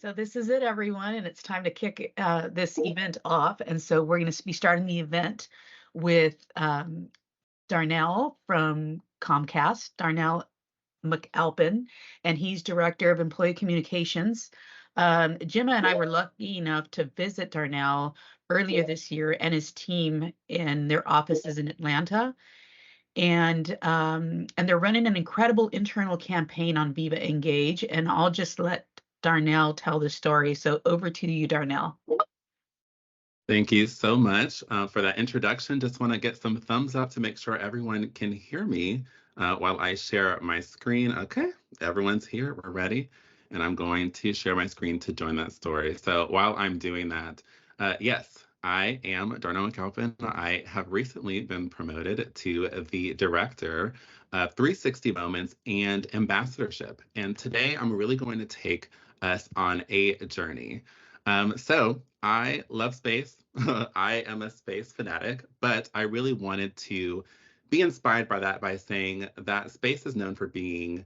So this is it, everyone, and it's time to kick this event off. And so we're going to be starting the event with Darnell from Comcast, Darnell McAlpin, and he's Director of Employee Communications. Gemma and I were lucky enough to visit Darnell earlier this year and his team in their offices in Atlanta. And they're running an incredible internal campaign on Viva Engage, and I'll just let Darnell tell the story. So over to you, Darnell. Thank you so much for that introduction. Just want to get some thumbs up to make sure everyone can hear me while I share my screen. Okay, everyone's here. We're ready. And I'm going to share my screen to join that story. So while I'm doing that, yes, I am Darnell McAlpin. I have recently been promoted to the Director of 360 Moments and Ambassadorship. And today I'm really going to take us on a journey. So I love space. I am a space fanatic, but I really wanted to be inspired by that by saying that space is known for being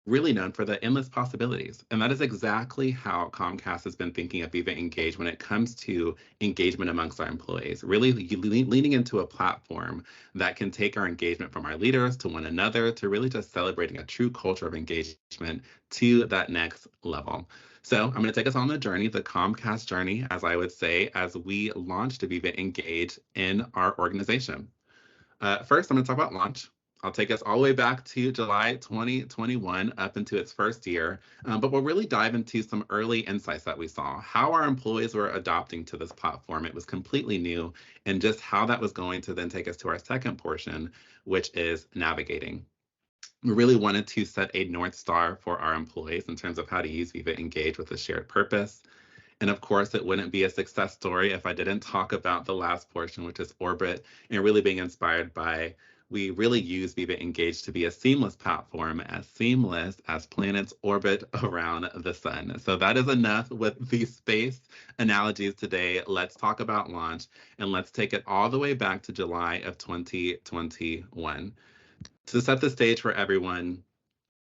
really known for the endless possibilities. And that is exactly how Comcast has been thinking of Viva Engage when it comes to engagement amongst our employees, really leaning into a platform that can take our engagement from our leaders to one another to really just celebrating a true culture of engagement to that next level. So I'm going to take us on the journey, the Comcast journey, as I would say, as we launched Viva Engage in our organization. First, I'm going to talk about launch. I'll take us all the way back to July 2021 up into its first year, but we'll really dive into some early insights that we saw, how our employees were adopting to this platform. It was completely new, and just how that was going to then take us to our second portion, which is navigating. We really wanted to set a North Star for our employees in terms of how to use Viva Engage with a shared purpose. And of course, it wouldn't be a success story if I didn't talk about the last portion, which is orbit, and really being inspired by, we really use Viva Engage to be a seamless platform, as seamless as planets orbit around the sun. So that is enough with the space analogies today. Let's talk about launch, and let's take it all the way back to July of 2021. To set the stage for everyone,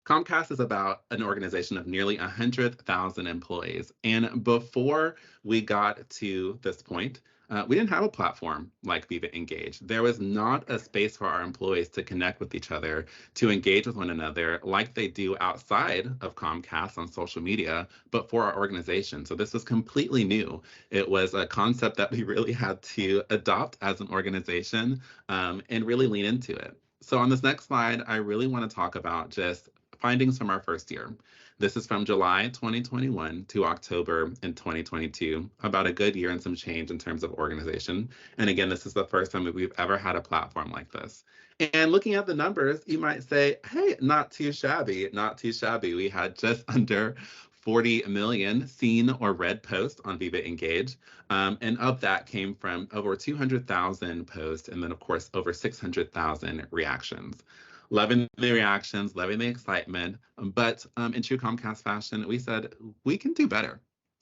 Comcast is about an organization of nearly 100,000 employees. And before we got to this point, we didn't have a platform like Viva Engage. There was not a space for our employees to connect with each other, to engage with one another like they do outside of Comcast on social media, but for our organization. So this was completely new. It was a concept that we really had to adopt as an organization and really lean into it. So on this next slide, I really want to talk about just findings from our first year. This is from July 2021 to October in 2022, about a good year and some change in terms of organization. And again, this is the first time that we've ever had a platform like this. And looking at the numbers, you might say, hey, not too shabby, not too shabby. We had just under 40 million seen or read posts on Viva Engage. And of that came from over 200,000 posts, and then of course, over 600,000 reactions. Loving the reactions, loving the excitement, but in true Comcast fashion, we said, we can do better.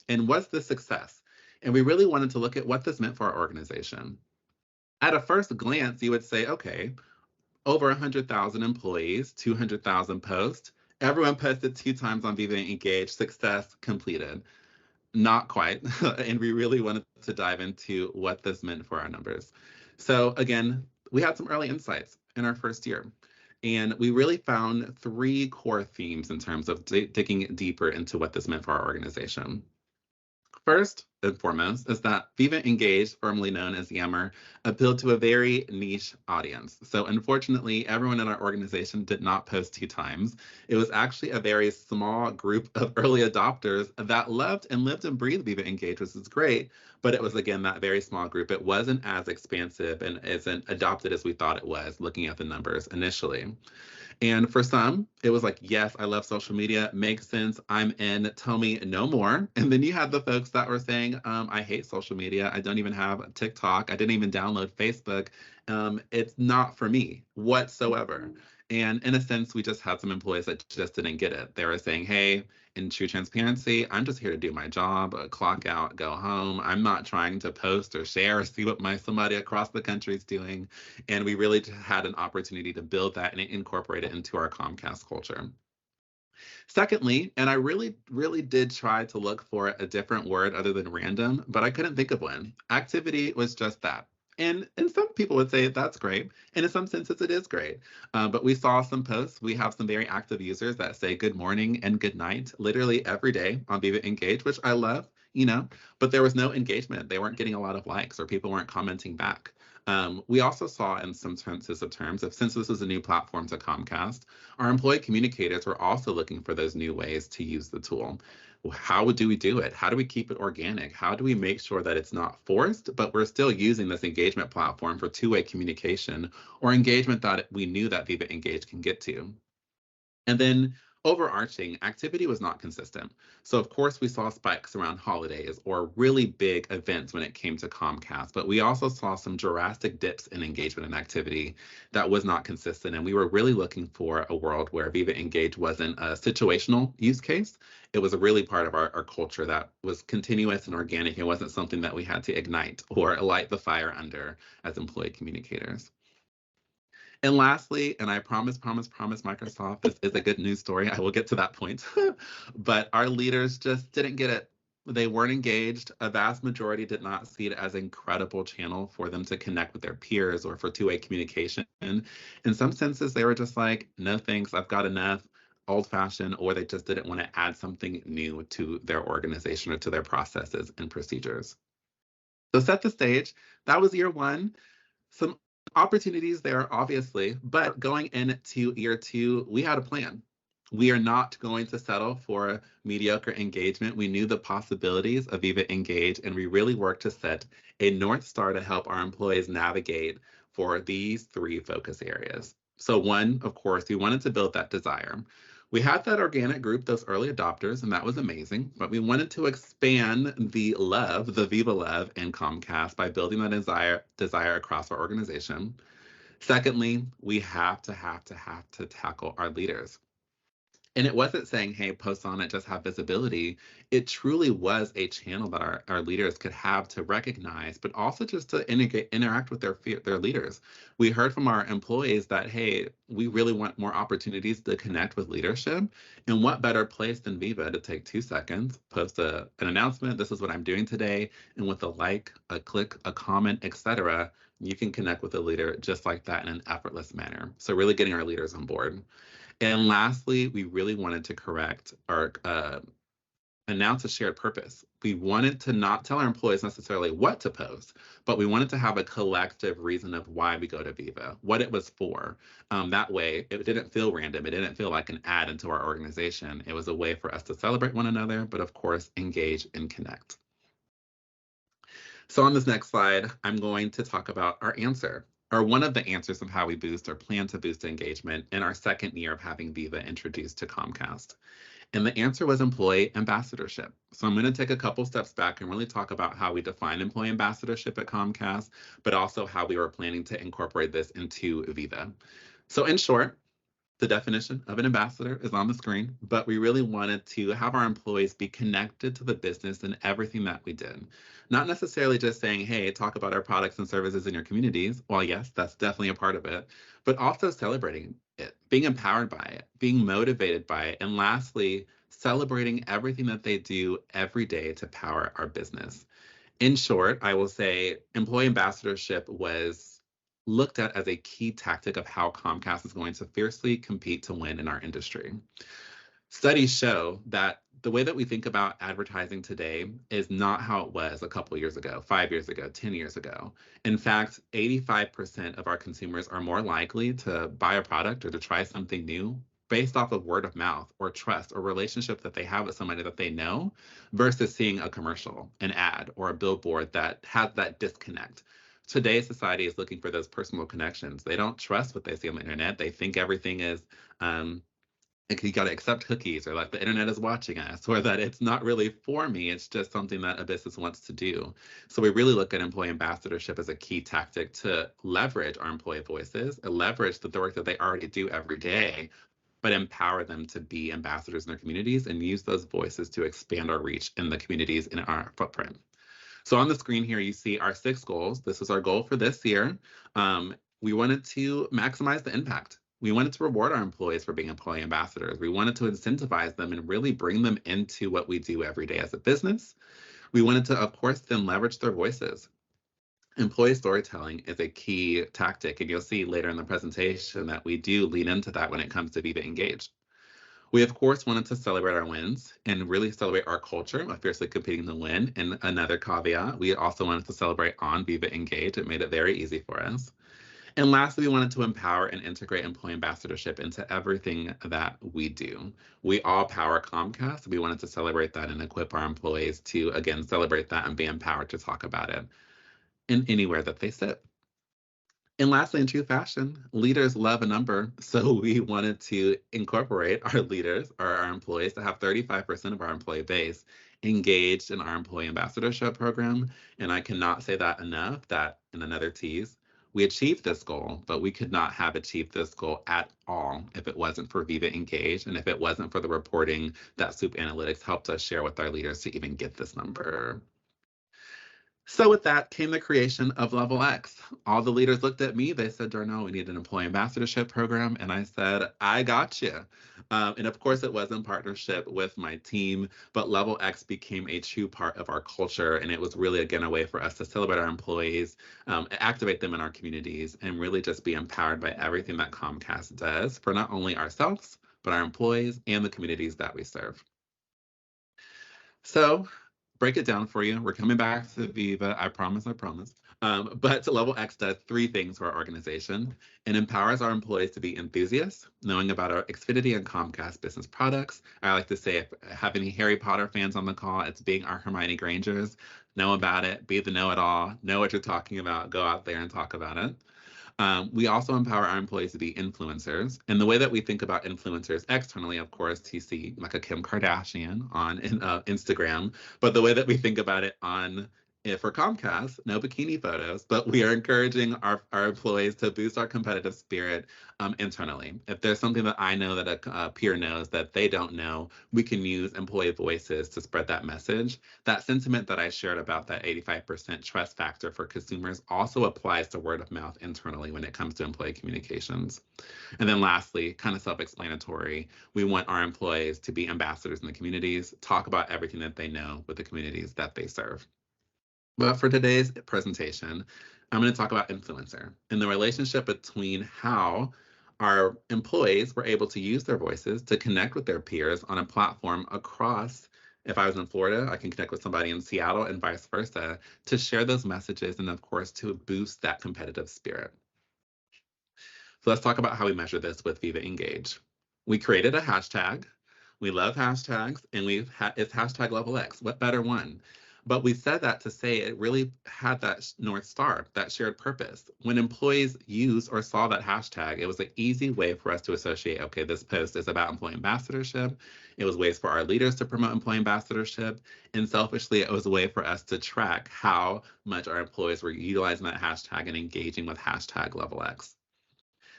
And what's the success? And we really wanted to look at what this meant for our organization. At a first glance, you would say, okay, over 100,000 employees, 200,000 posts, everyone posted 2 times on Viva Engage, success completed. Not quite. And we really wanted to dive into what this meant for our numbers. So again, we had some early insights in our first year. And we really found 3 core themes in terms of digging deeper into what this meant for our organization. First and foremost is that Viva Engage, formerly known as AMER, appealed to a very niche audience. So unfortunately, everyone in our organization did not post 2 times. It was actually a very small group of early adopters that loved and lived and breathed Viva Engage, which is great, but it was, again, that very small group. It wasn't as expansive and isn't adopted as we thought it was, looking at the numbers initially. And for some, it was like, yes, I love social media, makes sense, I'm in, tell me no more. And then you had the folks that were saying, I hate social media, I don't even have TikTok, I didn't even download Facebook. It's not for me whatsoever. And in a sense, we just had some employees that just didn't get it. They were saying, hey, in true transparency, I'm just here to do my job, clock out, go home. I'm not trying to post or share or see what somebody across the country is doing. And we really had an opportunity to build that and incorporate it into our Comcast culture. Secondly, and I really, really did try to look for a different word other than random, but I couldn't think of one. Activity was just that. And some people would say that's great. And in some senses, it is great. But we saw some posts. We have some very active users that say good morning and good night literally every day on Viva Engage, which I love, but there was no engagement. They weren't getting a lot of likes or people weren't commenting back. We also saw in some senses of terms of since this is a new platform to Comcast, our employee communicators were also looking for those new ways to use the tool. How do we do it? How do we keep it organic? How do we make sure that it's not forced, but we're still using this engagement platform for two-way communication or engagement that we knew that Viva Engage can get to? And then overarching, activity was not consistent. So, of course, we saw spikes around holidays or really big events when it came to Comcast, but we also saw some drastic dips in engagement and activity that was not consistent. And we were really looking for a world where Viva Engage wasn't a situational use case. It was a really part of our culture that was continuous and organic. It wasn't something that we had to ignite or light the fire under as employee communicators. And lastly, and I promise Microsoft, this is a good news story. I will get to that point. But our leaders just didn't get it. They weren't engaged. A vast majority did not see it as an incredible channel for them to connect with their peers or for two-way communication. In some senses, they were just like, no thanks, I've got enough, old-fashioned, or they just didn't want to add something new to their organization or to their processes and procedures. So set the stage. That was year one. Some opportunities there, obviously, but going into year two, we had a plan. We are not going to settle for mediocre engagement. We knew the possibilities of Viva Engage, and we really worked to set a North Star to help our employees navigate for these three focus areas. So one, of course, we wanted to build that desire. We had that organic group, those early adopters, and that was amazing. But we wanted to expand the love, the Viva love in Comcast by building that desire across our organization. Secondly, we have to tackle our leaders. And it wasn't saying, hey, post on it, just have visibility. It truly was a channel that our leaders could have to recognize, but also just to interact with their leaders. We heard from our employees that, hey, we really want more opportunities to connect with leadership. And what better place than Viva to take 2 seconds, post an announcement, this is what I'm doing today, and with a like, a click, a comment, etc., you can connect with a leader just like that in an effortless manner. So really getting our leaders on board. And lastly, we really wanted to correct or announce a shared purpose. We wanted to not tell our employees necessarily what to post, but we wanted to have a collective reason of why we go to Viva, what it was for. That way, it didn't feel random. It didn't feel like an add into our organization. It was a way for us to celebrate one another, but of course, engage and connect. So on this next slide, I'm going to talk about our answer, or one of the answers of how we boost or plan to boost engagement in our second year of having Viva introduced to Comcast. And the answer was employee ambassadorship. So I'm going to take a couple steps back and really talk about how we define employee ambassadorship at Comcast, but also how we were planning to incorporate this into Viva. So in short, the definition of an ambassador is on the screen, but we really wanted to have our employees be connected to the business and everything that we did. Not necessarily just saying, hey, talk about our products and services in your communities. Well, yes, that's definitely a part of it, but also celebrating it, being empowered by it, being motivated by it, and lastly, celebrating everything that they do every day to power our business. In short, I will say employee ambassadorship was looked at as a key tactic of how Comcast is going to fiercely compete to win in our industry. Studies show that the way that we think about advertising today is not how it was a couple years ago, 5 years ago, 10 years ago. In fact, 85% of our consumers are more likely to buy a product or to try something new based off of word of mouth or trust or relationship that they have with somebody that they know versus seeing a commercial, an ad, or a billboard that has that disconnect. Today's society is looking for those personal connections. They don't trust what they see on the internet. They think everything is like you got to accept cookies or like the internet is watching us or that it's not really for me. It's just something that a business wants to do. So we really look at employee ambassadorship as a key tactic to leverage our employee voices and leverage the work that they already do every day, but empower them to be ambassadors in their communities and use those voices to expand our reach in the communities in our footprint. So on the screen here, you see our 6 goals. This is our goal for this year. We wanted to maximize the impact. We wanted to reward our employees for being employee ambassadors. We wanted to incentivize them and really bring them into what we do every day as a business. We wanted to, of course, then leverage their voices. Employee storytelling is a key tactic, and you'll see later in the presentation that we do lean into that when it comes to Viva Engage. We, of course, wanted to celebrate our wins and really celebrate our culture of fiercely competing to win. And another caveat, we also wanted to celebrate on Viva Engage. It made it very easy for us. And lastly, we wanted to empower and integrate employee ambassadorship into everything that we do. We all power Comcast. We wanted to celebrate that and equip our employees to, again, celebrate that and be empowered to talk about it in anywhere that they sit. And lastly, in true fashion, leaders love a number. So we wanted to incorporate our leaders or our employees to have 35% of our employee base engaged in our employee ambassadorship program. And I cannot say that enough, that in another tease, we achieved this goal, but we could not have achieved this goal at all if it wasn't for Viva Engage and if it wasn't for the reporting that Soup Analytics helped us share with our leaders to even get this number. So with that came the creation of Level X. All the leaders looked at me. They said, Darnell, we need an employee ambassadorship program. And I said, I got you. And of course, it was in partnership with my team, but Level X became a true part of our culture. And it was really, again, a way for us to celebrate our employees, activate them in our communities, and really just be empowered by everything that Comcast does for not only ourselves, but our employees and the communities that we serve. So break it down for you. We're coming back to Viva. I promise, I promise. But Level X does three things for our organization. It empowers our employees to be enthusiasts, knowing about our Xfinity and Comcast business products. I like to say, if I have any Harry Potter fans on the call, it's being our Hermione Grangers. Know about it, be the know-it-all, know what you're talking about, go out there and talk about it. We also empower our employees to be influencers. And the way that we think about influencers externally, of course, you see like a Kim Kardashian on Instagram. But the way that we think about it for Comcast, no bikini photos, but we are encouraging our employees to boost our competitive spirit internally. If there's something that I know that a peer knows that they don't know, we can use employee voices to spread that message. That sentiment that I shared about that 85% trust factor for consumers also applies to word of mouth internally when it comes to employee communications. And then lastly, kind of self-explanatory, we want our employees to be ambassadors in the communities, talk about everything that they know with the communities that they serve. But for today's presentation, I'm going to talk about influencer and the relationship between how our employees were able to use their voices to connect with their peers on a platform across. If I was in Florida, I can connect with somebody in Seattle and vice versa to share those messages and, of course, to boost that competitive spirit. So let's talk about how we measure this with Viva Engage. We created a hashtag. We love hashtags, and it's hashtag Level X. What better one? But we said that to say it really had that North Star, that shared purpose. When employees used or saw that hashtag, it was an easy way for us to associate, okay, this post is about employee ambassadorship. It was ways for our leaders to promote employee ambassadorship. And selfishly, it was a way for us to track how much our employees were utilizing that hashtag and engaging with hashtag Level X.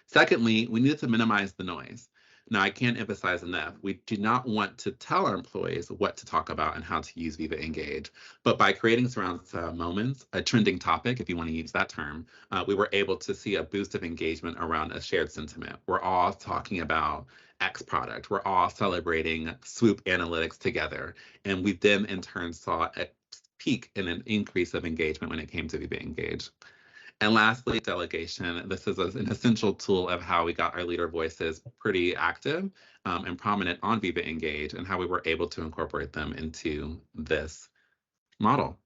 Secondly, we needed to minimize the noise. Now, I can't emphasize enough, we do not want to tell our employees what to talk about and how to use Viva Engage, but by creating surround moments, a trending topic, if you want to use that term, we were able to see a boost of engagement around a shared sentiment. We're all talking about X product. We're all celebrating Swoop Analytics together. And we then in turn saw a peak in an increase of engagement when it came to Viva Engage. And lastly, delegation. This is an essential tool of how we got our leader voices pretty active and prominent on Viva Engage and how we were able to incorporate them into this model.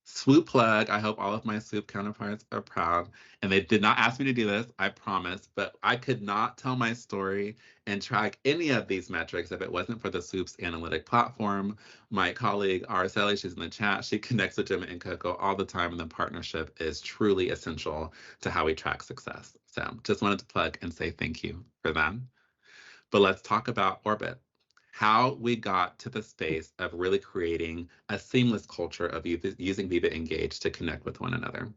Swoop plug. I hope all of my Swoop counterparts are proud. And they did not ask me to do this, I promise, but I could not tell my story and track any of these metrics if it wasn't for the Swoop's analytic platform. My colleague, Araceli, she's in the chat, she connects with Jim and Coco all the time, and the partnership is truly essential to how we track success. So just wanted to plug and say thank you for them. But let's talk about Orbit. How we got to the space of really creating a seamless culture of using Viva Engage to connect with one another.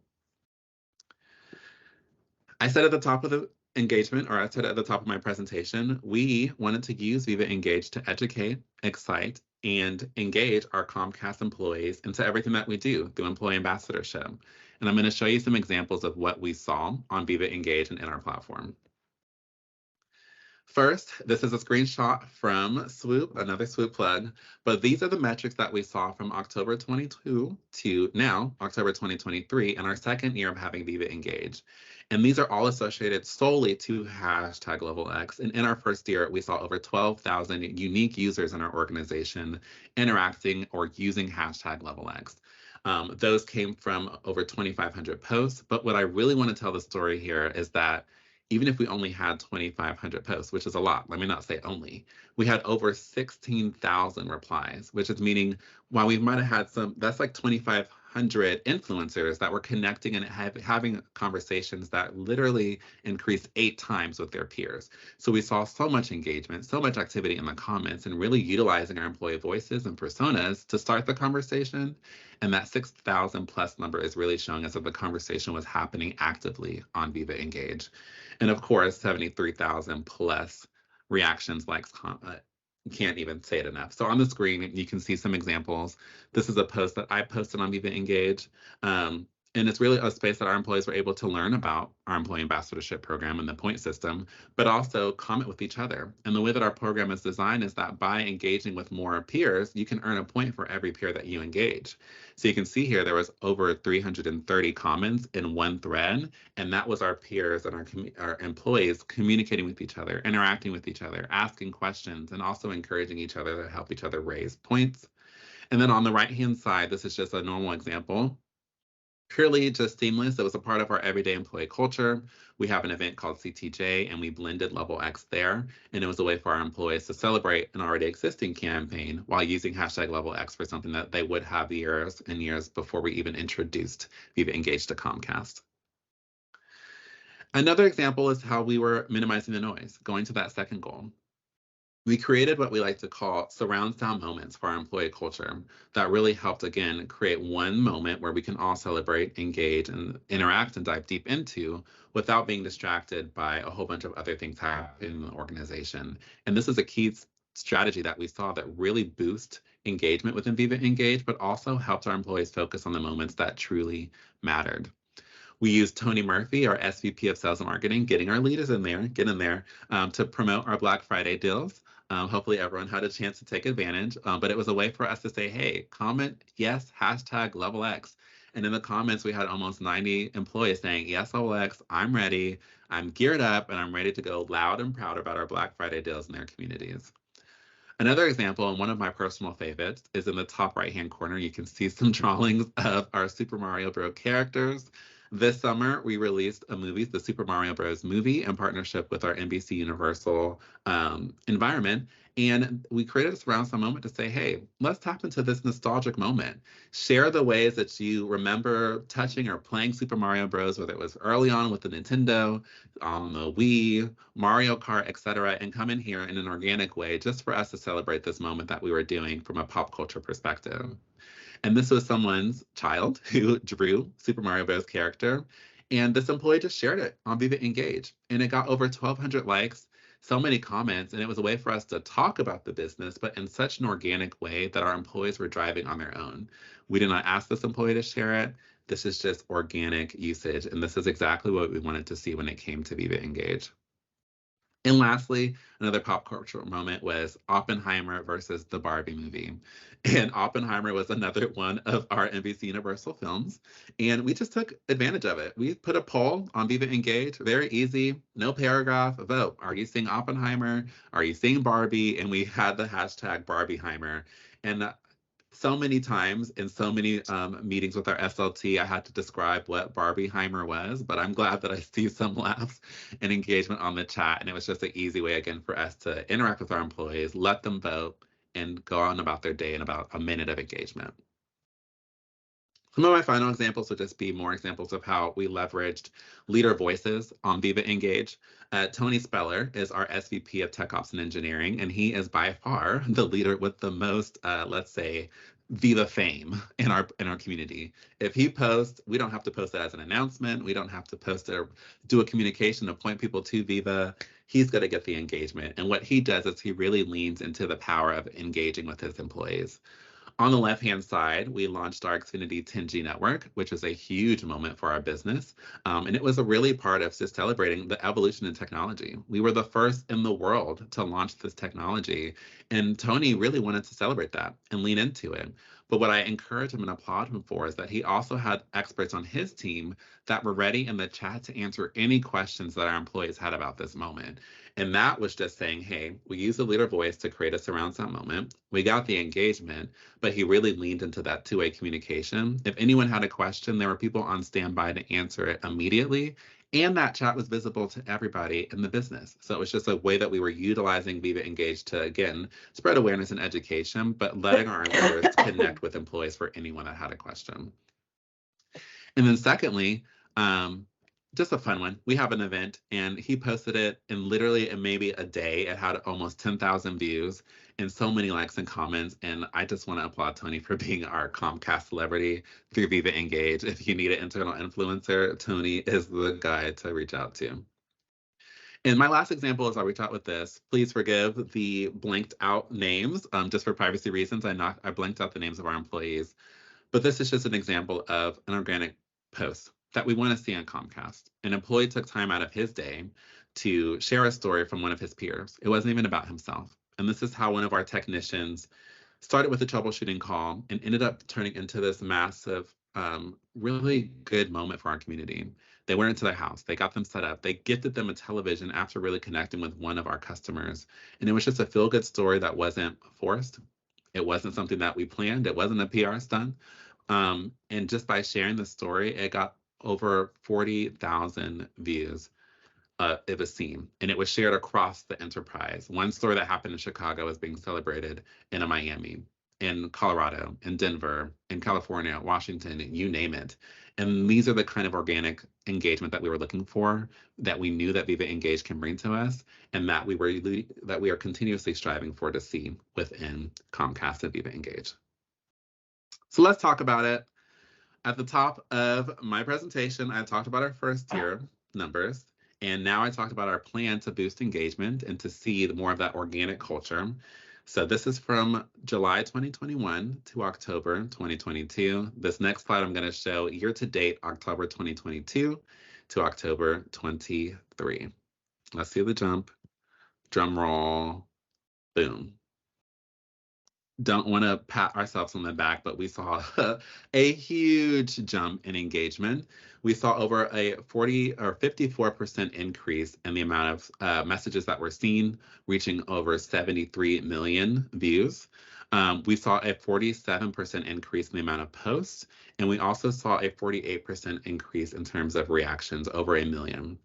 I said at the top of the engagement, or I said at the top of my presentation, we wanted to use Viva Engage to educate, excite, and engage our Comcast employees into everything that we do through employee ambassadorship. And I'm going to show you some examples of what we saw on Viva Engage and in our platform. First, this is a screenshot from Swoop, another Swoop plug, but these are the metrics that we saw from October 22 to now, October 2023, in our second year of having Viva Engage. And these are all associated solely to hashtag Level X. And in our first year, we saw over 12,000 unique users in our organization interacting or using hashtag Level X. Those came from over 2,500 posts. But what I really want to tell the story here is that even if we only had 2,500 posts, which is a lot, let me not say only, we had over 16,000 replies, which is meaning while we might have had some, that's like 2,500 influencers that were connecting and having conversations that literally increased 8 times with their peers. So we saw so much engagement, so much activity in the comments, and really utilizing our employee voices and personas to start the conversation. And that 6,000 plus number is really showing us that the conversation was happening actively on Viva Engage. And of course, 73,000 plus reactions, likes, can't even say it enough. So on the screen, you can see some examples. This is a post that I posted on Viva Engage. And it's really a space that our employees were able to learn about our employee ambassadorship program and the point system, but also comment with each other. And the way that our program is designed is that by engaging with more peers, you can earn a point for every peer that you engage. So you can see here, there was over 330 comments in one thread, and that was our peers and our employees communicating with each other, interacting with each other, asking questions, and also encouraging each other to help each other raise points. And then on the right-hand side, this is just a normal example. Purely just seamless. It was a part of our everyday employee culture. We have an event called CTJ, and we blended Level X there. And it was a way for our employees to celebrate an already existing campaign while using hashtag Level X for something that they would have years and years before we even introduced Viva Engage to Comcast. Another example is how we were minimizing the noise, going to that second goal. We created what we like to call surround sound moments for our employee culture that really helped, again, create one moment where we can all celebrate, engage, and interact and dive deep into without being distracted by a whole bunch of other things happening in the organization. And this is a key strategy that we saw that really boost engagement within Viva Engage, but also helped our employees focus on the moments that truly mattered. We used Tony Murphy, our SVP of Sales and Marketing, getting our leaders in there, to promote our Black Friday deals. Hopefully everyone had a chance to take advantage, but it was a way for us to say, hey, comment, yes, hashtag Level X. And in the comments, we had almost 90 employees saying, yes, Level X, I'm ready, I'm geared up, and I'm ready to go loud and proud about our Black Friday deals in their communities. Another example, and one of my personal favorites, is in the top right-hand corner. You can see some drawings of our Super Mario Bros. Characters. This summer, we released a movie, the Super Mario Bros. Movie, in partnership with our NBC Universal environment. And we created a surround sound moment to say, hey, let's tap into this nostalgic moment. Share the ways that you remember touching or playing Super Mario Bros., whether it was early on with the Nintendo, on the Wii, Mario Kart, etc., and come in here in an organic way just for us to celebrate this moment that we were doing from a pop culture perspective. And this was someone's child who drew Super Mario Bros. Character. And this employee just shared it on Viva Engage. And it got over 1,200 likes, so many comments. And it was a way for us to talk about the business, but in such an organic way that our employees were driving on their own. We did not ask this employee to share it. This is just organic usage. And this is exactly what we wanted to see when it came to Viva Engage. And lastly, another pop culture moment was Oppenheimer versus the Barbie movie. And Oppenheimer was another one of our NBC Universal films. And we just took advantage of it. We put a poll on Viva Engage, very easy, no paragraph, vote. Are you seeing Oppenheimer? Are you seeing Barbie? And we had the hashtag Barbieheimer. And so many times in so many meetings with our SLT, I had to describe what Barbieheimer was, but I'm glad that I see some laughs and engagement on the chat. And it was just an easy way, again, for us to interact with our employees, let them vote, and go on about their day in about a minute of engagement. Some of my final examples would just be more examples of how we leveraged leader voices on Viva Engage. Tony Speller is our SVP of Tech Ops and Engineering, and he is by far the leader with the most, let's say, Viva fame in our community. If he posts, we don't have to post it as an announcement. We don't have to post it or do a communication to point people to Viva. He's going to get the engagement. And what he does is he really leans into the power of engaging with his employees. On the left-hand side, we launched our Xfinity 10G network, which is a huge moment for our business. And it was a really part of just celebrating the evolution in technology. We were the first in the world to launch this technology. And Tony really wanted to celebrate that and lean into it. But what I encourage him and applaud him for is that he also had experts on his team that were ready in the chat to answer any questions that our employees had about this moment. And that was just saying, hey, we use the leader voice to create a surround sound moment. We got the engagement, but he really leaned into that two-way communication. If anyone had a question, there were people on standby to answer it immediately. And that chat was visible to everybody in the business. So it was just a way that we were utilizing Viva Engage to, again, spread awareness and education, but letting our leaders connect with employees for anyone that had a question. And then secondly, just a fun one. We have an event and he posted it in literally in maybe a day. It had almost 10,000 views and so many likes and comments. And I just want to applaud Tony for being our Comcast celebrity through Viva Engage. If you need an internal influencer, Tony is the guy to reach out to. And my last example is I'll reach out with this. Please forgive the blanked out names. Just for privacy reasons, I blanked out the names of our employees. But this is just an example of an organic post that we want to see on Comcast. An employee took time out of his day to share a story from one of his peers. It wasn't even about himself. And this is how one of our technicians started with a troubleshooting call and ended up turning into this massive, really good moment for our community. They went into their house, they got them set up, they gifted them a television after really connecting with one of our customers. And it was just a feel-good story that wasn't forced. It wasn't something that we planned. It wasn't a PR stunt. And just by sharing the story, it got over 40,000 views. It was seen, and it was shared across the enterprise. One story that happened in Chicago is being celebrated in Miami, in Colorado, in Denver, in California, Washington, you name it. And these are the kind of organic engagement that we were looking for, that we knew that Viva Engage can bring to us, and that we are continuously striving for to see within Comcast and Viva Engage. So let's talk about it. At the top of my presentation, I talked about our first tier numbers, and now I talked about our plan to boost engagement and to see more of that organic culture. So this is from July 2021 to October 2022. This next slide I'm going to show year-to-date October 2022 to October 23. Let's see the jump. Drum roll. Boom. Don't want to pat ourselves on the back, but we saw a huge jump in engagement. We saw over a 40 or 54% increase in the amount of messages that were seen, reaching over 73 million views. We saw a 47% increase in the amount of posts, and we also saw a 48% increase in terms of reactions, over 1 million.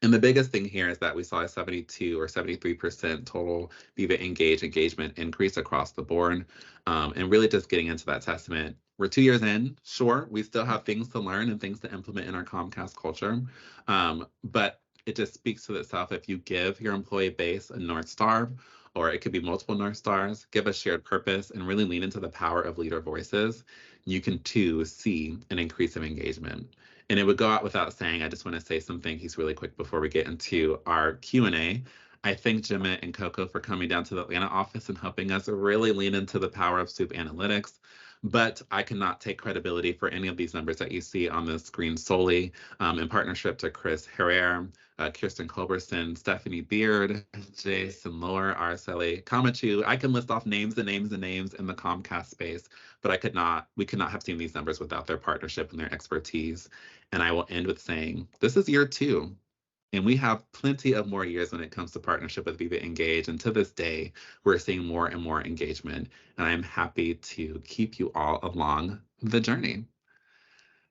And the biggest thing here is that we saw a 72 or 73% total Viva Engage engagement increase across the board. And really just getting into that testament. We're 2 years in, sure, we still have things to learn and things to implement in our Comcast culture. But it just speaks to itself. If you give your employee base a North Star, or it could be multiple North Stars, give a shared purpose and really lean into the power of leader voices, you can too see an increase of engagement. And it would go out without saying, I just want to say some thank yous really quick before we get into our Q&A. I thank Jimette and Coco for coming down to the Atlanta office and helping us really lean into the power of Soup Analytics. But I cannot take credibility for any of these numbers that you see on the screen solely. In partnership to Chris Herrera, Kirsten Culberson, Stephanie Beard, Jason Lohr, Araceli Camachu. I can list off names and names and names in the Comcast space, but we could not have seen these numbers without their partnership and their expertise. And I will end with saying, this is year 2. And we have plenty of more years when it comes to partnership with Viva Engage. And to this day, we're seeing more and more engagement. And I'm happy to keep you all along the journey.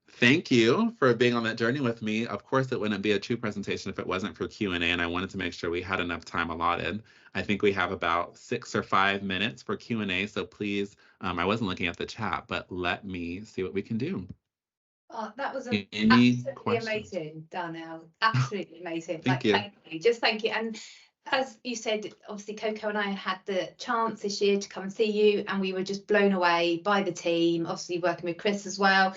Thank you for being on that journey with me. Of course, it wouldn't be a true presentation if it wasn't for Q&A, and I wanted to make sure we had enough time allotted. I think we have about 6 or 5 minutes for Q&A, so please, I wasn't looking at the chat, but let me see what we can do. Oh, that was Any absolutely questions? amazing, Darnell. Absolutely amazing. Thank you. Thank you. Just thank you. And as you said, obviously Coco and I had the chance this year to come and see you, and we were just blown away by the team, obviously working with Chris as well.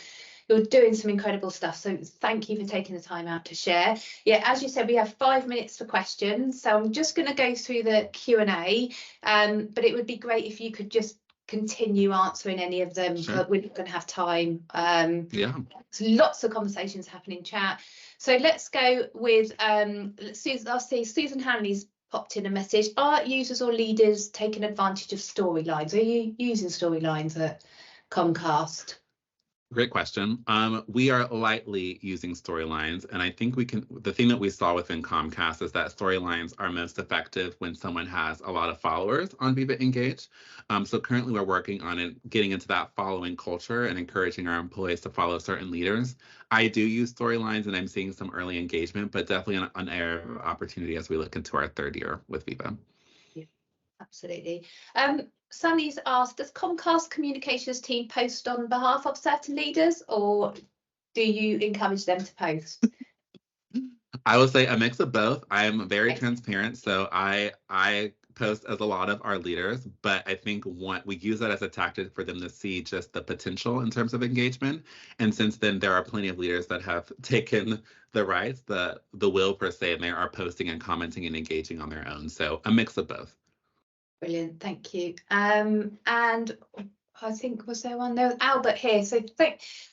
You're doing some incredible stuff. So thank you for taking the time out to share. Yeah, as you said, we have 5 minutes for questions. So I'm just going to go through the Q&A, but it would be great if you could just continue answering any of them, Sure. but we're not going to have time. Yeah. So lots of conversations happening in chat. So let's go with Susan. I'll see Susan Hanley's popped in a message. Are users or leaders taking advantage of storylines? Are you using storylines at Comcast? Great question. We are lightly using storylines, and I think the thing that we saw within Comcast is that storylines are most effective when someone has a lot of followers on Viva Engage. So currently we're working on getting into that following culture and encouraging our employees to follow certain leaders. I do use storylines, and I'm seeing some early engagement, but definitely an area of opportunity as we look into our 3rd year with Viva. Yeah, absolutely. Sunny's asked, does Comcast communications team post on behalf of certain leaders, or do you encourage them to post? I would say a mix of both. I'm very transparent, so I post as a lot of our leaders, but I think we use that as a tactic for them to see just the potential in terms of engagement. And since then, there are plenty of leaders that have taken the rights, the will per se, and they are posting and commenting and engaging on their own. So a mix of both. Brilliant, thank you. And I think, was there one? There was Albert here. So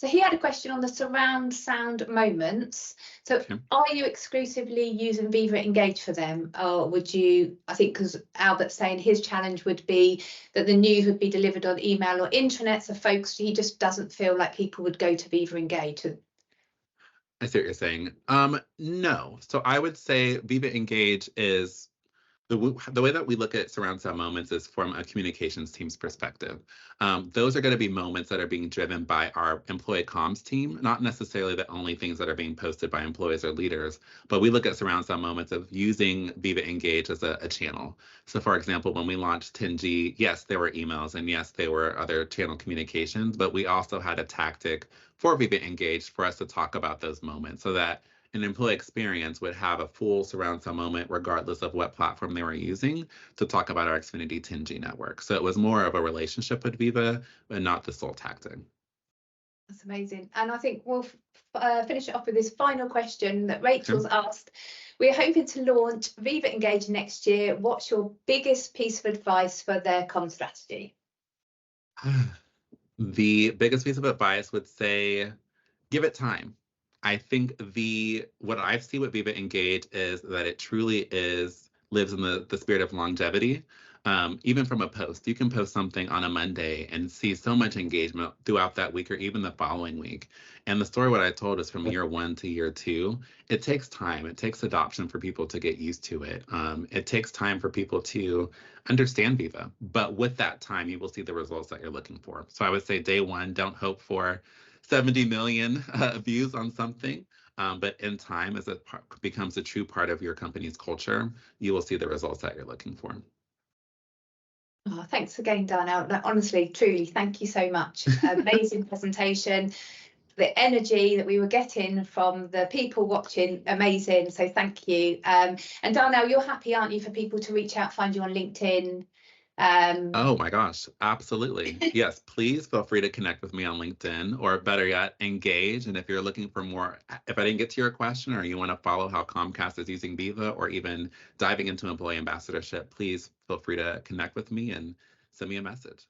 he had a question on the surround sound moments. So Okay. Are you exclusively using Viva Engage for them, or would you, I think because Albert's saying his challenge would be that the news would be delivered on email or intranet, so folks, he just doesn't feel like people would go to Viva Engage. I see what you're saying. No. So I would say Viva Engage is the way that we look at surround sound moments is from a communications team's perspective. Those are going to be moments that are being driven by our employee comms team, not necessarily the only things that are being posted by employees or leaders, but we look at surround sound moments of using Viva Engage as a channel. So for example, when we launched 10G, yes, there were emails and yes, there were other channel communications, but we also had a tactic for Viva Engage for us to talk about those moments so that an employee experience would have a full surround sound moment, regardless of what platform they were using, to talk about our Xfinity 10G network. So it was more of a relationship with Viva, but not the sole tactic. That's amazing. And I think we'll finish it off with this final question that Rachel's asked. We're hoping to launch Viva Engage next year. What's your biggest piece of advice for their comm strategy? The biggest piece of advice would say, give it time. I think what I see with Viva Engage is that it truly lives in the spirit of longevity. Even from a post, you can post something on a Monday and see so much engagement throughout that week or even the following week. And the story what I told is from year 1 to year 2. It takes time. It takes adoption for people to get used to it. It takes time for people to understand Viva. But with that time, you will see the results that you're looking for. So I would say day 1, don't hope for 70 million views on something. But in time, as it becomes a true part of your company's culture, you will see the results that you're looking for. Oh, thanks again, Darnell. No, honestly, truly, thank you so much. Amazing presentation. The energy that we were getting from the people watching, amazing. So thank you. And Darnell, you're happy, aren't you, for people to reach out, find you on LinkedIn? Oh my gosh, absolutely. Yes, please feel free to connect with me on LinkedIn, or better yet, engage. And if you're looking for more, if I didn't get to your question, or you want to follow how Comcast is using Viva, or even diving into employee ambassadorship, please feel free to connect with me and send me a message.